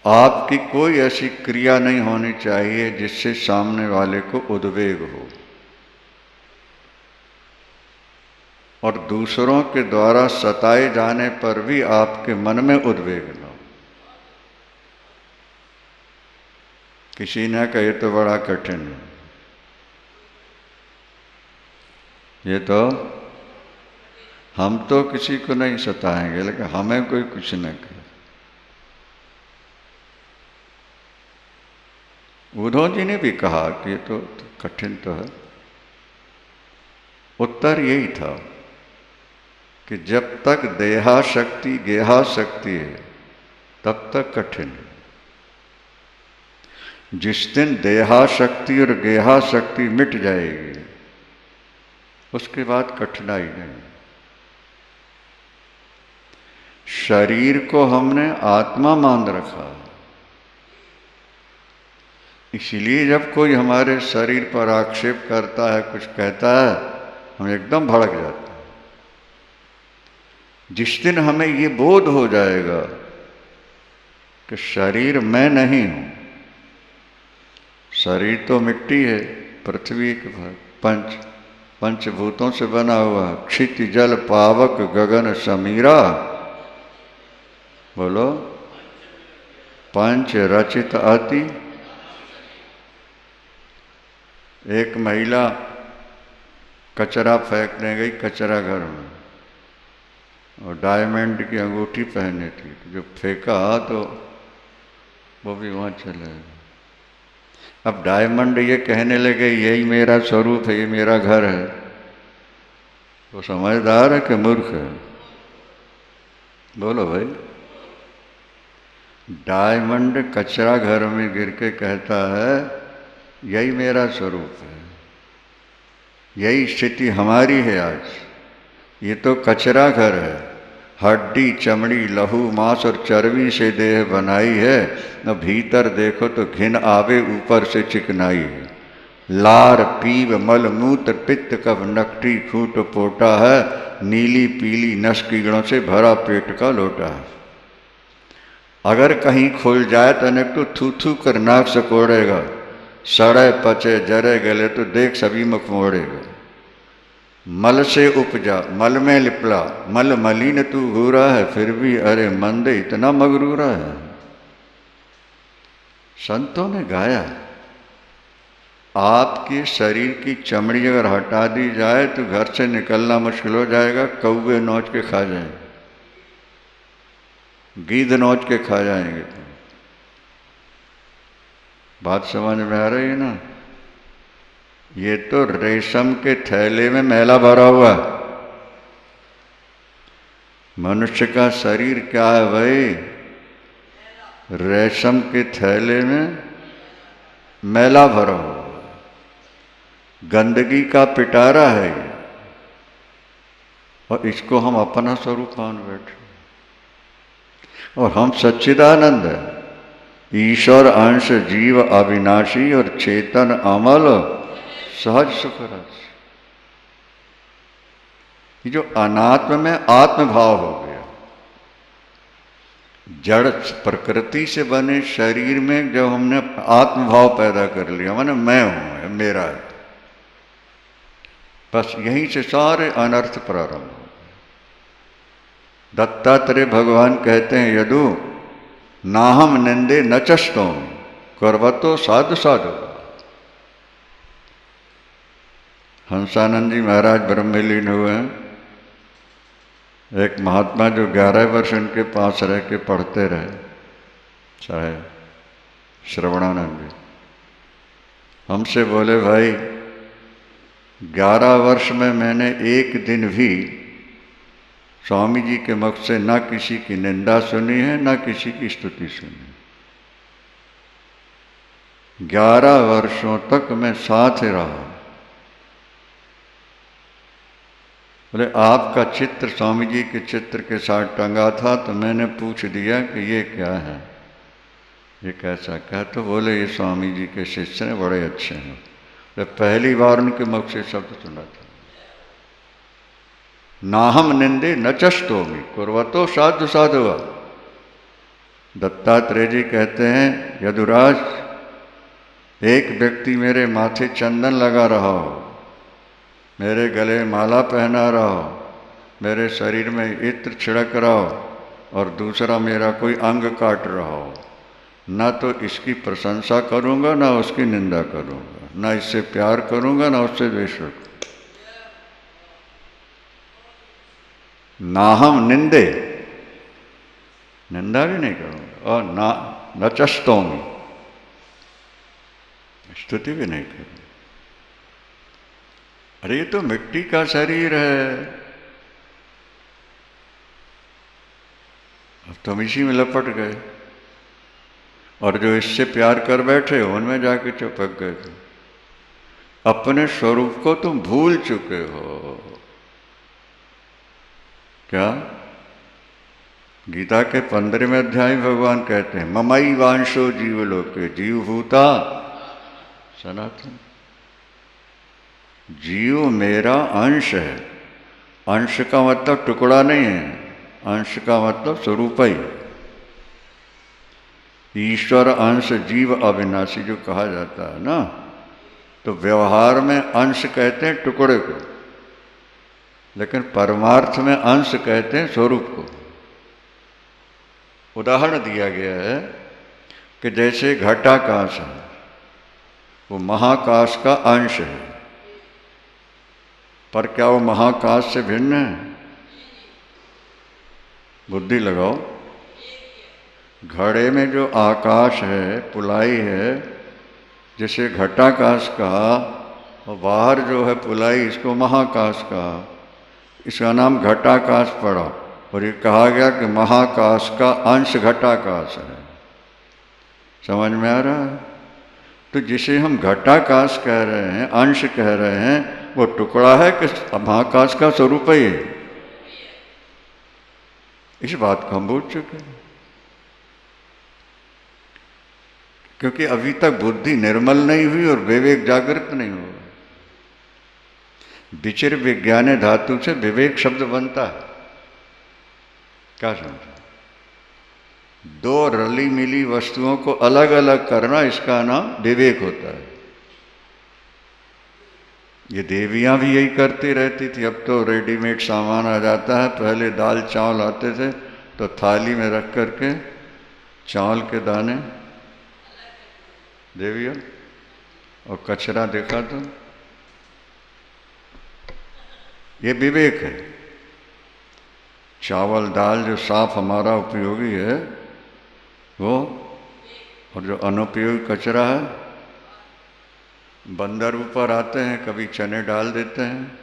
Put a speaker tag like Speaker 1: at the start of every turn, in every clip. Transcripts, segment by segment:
Speaker 1: आपकी कोई ऐसी क्रिया नहीं होनी चाहिए जिससे सामने वाले को उद्वेग हो, और दूसरों के द्वारा सताए जाने पर भी आपके मन में उद्वेग न हो। किसी ने कहा ये तो बड़ा कठिन है, ये तो हम तो किसी को नहीं सताएंगे, लेकिन हमें कोई कुछ न करे। उद्धव जी ने भी कहा कि ये तो कठिन तो है। उत्तर यही था कि जब तक देहाशक्ति गेहाशक्ति है तब तक कठिन है। जिस दिन देहाशक्ति और गेहाशक्ति मिट जाएगी उसके बाद कठिनाई नहीं। शरीर को हमने आत्मा मान रखा है, इसलिए जब कोई हमारे शरीर पर आक्षेप करता है, कुछ कहता है, हम एकदम भड़क जाते हैं। जिस दिन हमें ये बोध हो जाएगा कि शरीर मैं नहीं हूं, शरीर तो मिट्टी है, पृथ्वी के पंचभूतों से बना हुआ, क्षिति जल पावक गगन समीरा, बोलो, पंच रचित अति। एक महिला कचरा फेंकने गई कचरा घर में, और डायमंड की अंगूठी पहने थी, तो जो फेंका तो वो भी वहाँ चले गए। अब डायमंड ये कहने लगे यही मेरा स्वरूप है, ये मेरा घर है, वो समझदार है कि मूर्ख है? बोलो भाई। डायमंड कचरा घर में गिर के कहता है यही मेरा स्वरूप है, यही स्थिति हमारी है आज। ये तो कचरा घर है, हड्डी चमड़ी लहू मांस और चर्बी से देह बनाई है, न भीतर देखो तो घिन आवे ऊपर से चिकनाई है। लार पीव मल मूत्र पित्त कफ नकटी खूट पोटा है, नीली पीली नस कीड़ों से भरा पेट का लोटा है। अगर कहीं खुल जाए तो अनेक तो थू थू कर नाक सकोड़ेगा, सड़े पचे जरे गले तो देख सभी मुख मोड़ेगा। मल से उपजा मल में लिपला, मल मलिन तू घूरा है, फिर भी अरे मंदे इतना मगरूरा है। संतों ने गाया आपके शरीर की चमड़ी अगर हटा दी जाए तो घर से निकलना मुश्किल हो जाएगा, कौवे नोच के खा जाएंगे, गीध नोच के खा जाएंगे। बात समझ में आ रही है ना? ये तो रेशम के थैले में मैला भरा हुआ। मनुष्य का शरीर क्या है भाई? रेशम के थैले में मैला भरा हुआ, गंदगी का पिटारा है ये, और इसको हम अपना स्वरूप मान बैठे। और हम सच्चिदानंद है, ईश्वर अंश जीव अविनाशी और चेतन अमल सहज सुख रस। ये जो अनात्म में आत्मभाव हो गया, जड़ प्रकृति से बने शरीर में जब हमने आत्मभाव पैदा कर लिया, माने मैं हूं, मेरा है, बस यहीं से सारे अनर्थ प्रारंभ हो। दत्तात्रेय भगवान कहते हैं यदु नाहम निंदे न चस्तों करवतो साधु साधु। हंसानंद जी महाराज ब्रह्मलीन हुए हैं। एक महात्मा जो 11 वर्ष उनके पास रह के पढ़ते रहे, चाहे श्रवणानंद जी, हमसे बोले भाई 11 वर्ष में मैंने एक दिन भी स्वामी जी के मुख से ना किसी की निंदा सुनी है, ना किसी की स्तुति सुनी। 11 वर्षों तक मैं साथ रहा। बोले आपका चित्र स्वामी जी के चित्र के साथ टंगा था, तो मैंने पूछ दिया कि ये क्या है, ये कैसा क्या? तो बोले ये स्वामी जी के शिष्य हैं, बड़े अच्छे हैं। तो पहली बार उनके मुख से शब्द सुना था, नाहम निंदे न चस्तोमि कुर्वतो साधु साधुआ। दत्तात्रेय जी कहते हैं, यदुराज, एक व्यक्ति मेरे माथे चंदन लगा रहा हो, मेरे गले में माला पहना रहा हो, मेरे शरीर में इत्र छिड़क रहा हो, और दूसरा मेरा कोई अंग काट रहा हो, ना तो इसकी प्रशंसा करूंगा ना उसकी निंदा करूंगा, ना इससे प्यार करूंगा ना उससे द्वेष रखूंगा। ना हम निंदे, निंदा भी नहीं करूंगा, और ना नचस्तोमी, स्तुति भी नहीं करूंगा। अरे ये तो मिट्टी का शरीर है, अब तुम इसी में लपट गए, और जो इससे प्यार कर बैठे हो उनमें जाके चिपक गए थे। अपने स्वरूप को तुम भूल चुके हो। क्या? गीता के 15वें अध्याय में भगवान कहते हैं, ममई वांशो जीवलोके जीवभूता सनातन। जीव मेरा अंश है। अंश का मतलब टुकड़ा नहीं है, अंश का मतलब स्वरूप ही। ईश्वर अंश जीव अविनाशी जो कहा जाता है ना, तो व्यवहार में अंश कहते हैं टुकड़े को, लेकिन परमार्थ में अंश कहते हैं स्वरूप को। उदाहरण दिया गया है कि जैसे घटाकाश है, वो महाकाश का अंश है, पर क्या वो महाकाश से भिन्न है? बुद्धि लगाओ। घड़े में जो आकाश है, पुलाई है, जैसे घटाकाश कहा, और बाहर जो है पुलाई, इसको महाकाश कहा, इसका नाम घटाकाश पड़ा, और ये कहा गया कि महाकाश का अंश घटाकाश है। समझ में आ रहा है? तो जिसे हम घटाकाश कह रहे हैं, अंश कह रहे हैं, वो टुकड़ा है कि महाकाश का स्वरूप ही है? इस बात को हम भूल चुके हैं, क्योंकि अभी तक बुद्धि निर्मल नहीं हुई और विवेक जागृत नहीं हुआ। विचिर विज्ञाने धातु से विवेक शब्द बनता है। क्या समझे? दो रली मिली वस्तुओं को अलग अलग करना, इसका नाम विवेक होता है। ये देवियां भी यही करती रहती थी। अब तो रेडीमेड सामान आ जाता है, पहले दाल चावल आते थे तो थाली में रख करके चावल के दाने देवियां, और कचरा देखा तो ये विवेक है। चावल दाल जो साफ हमारा उपयोगी है वो, और जो अनुपयोगी कचरा है, बंदर ऊपर आते हैं, कभी चने डाल देते हैं,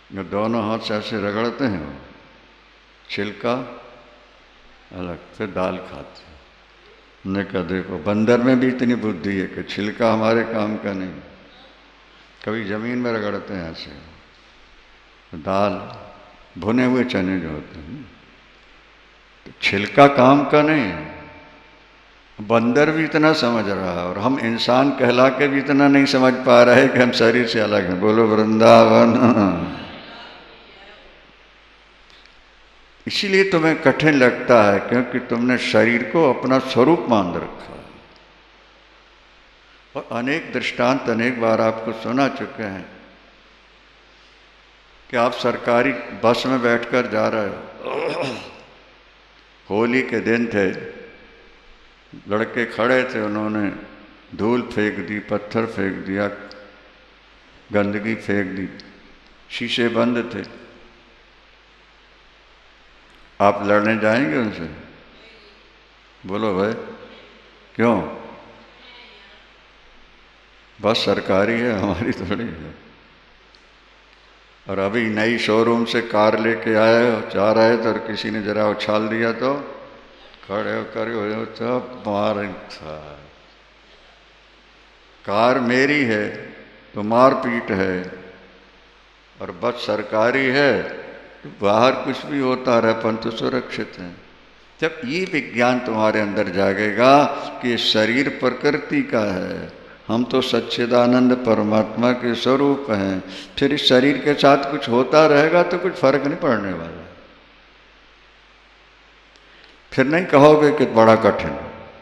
Speaker 1: जो दोनों हाथ से ऐसे रगड़ते हैं, वो छिलका अलग, फिर दाल खाते हैं। हमने कहा देखो, बंदर में भी इतनी बुद्धि है कि छिलका हमारे काम का नहीं, कभी जमीन में रगड़ते हैं ऐसे। दाल, भुने हुए चने जो होते हैं, तो छिलका काम का नहीं है। बंदर भी इतना समझ रहा है, और हम इंसान कहला के भी इतना नहीं समझ पा रहे कि हम शरीर से अलग हैं। बोलो वृंदावन। इसीलिए तुम्हें कठिन लगता है, क्योंकि तुमने शरीर को अपना स्वरूप मान रखा है। और अनेक दृष्टांत अनेक बार आपको सुना चुके हैं कि आप सरकारी बस में बैठकर जा रहे हो, होली के दिन थे, लड़के खड़े थे, उन्होंने धूल फेंक दी, पत्थर फेंक दिया, गंदगी फेंक दी, शीशे बंद थे। आप लड़ने जाएंगे उनसे? बोलो भाई, क्यों? बस सरकारी है, हमारी थोड़ी है। और अभी नई शोरूम से कार लेके आए, जा रहे थे, और किसी ने जरा उछाल दिया तो खड़े होकर तब मार था। कार मेरी है तो मार पीट है, और बस सरकारी है तो बाहर कुछ भी होता रहे, अपन तो सुरक्षित हैं। जब ये विज्ञान तुम्हारे अंदर जागेगा कि शरीर प्रकृति का है, हम तो सच्चिदानंद परमात्मा के स्वरूप हैं, फिर इस शरीर के साथ कुछ होता रहेगा तो कुछ फर्क नहीं पड़ने वाला। फिर नहीं कहोगे कि बड़ा कठिन।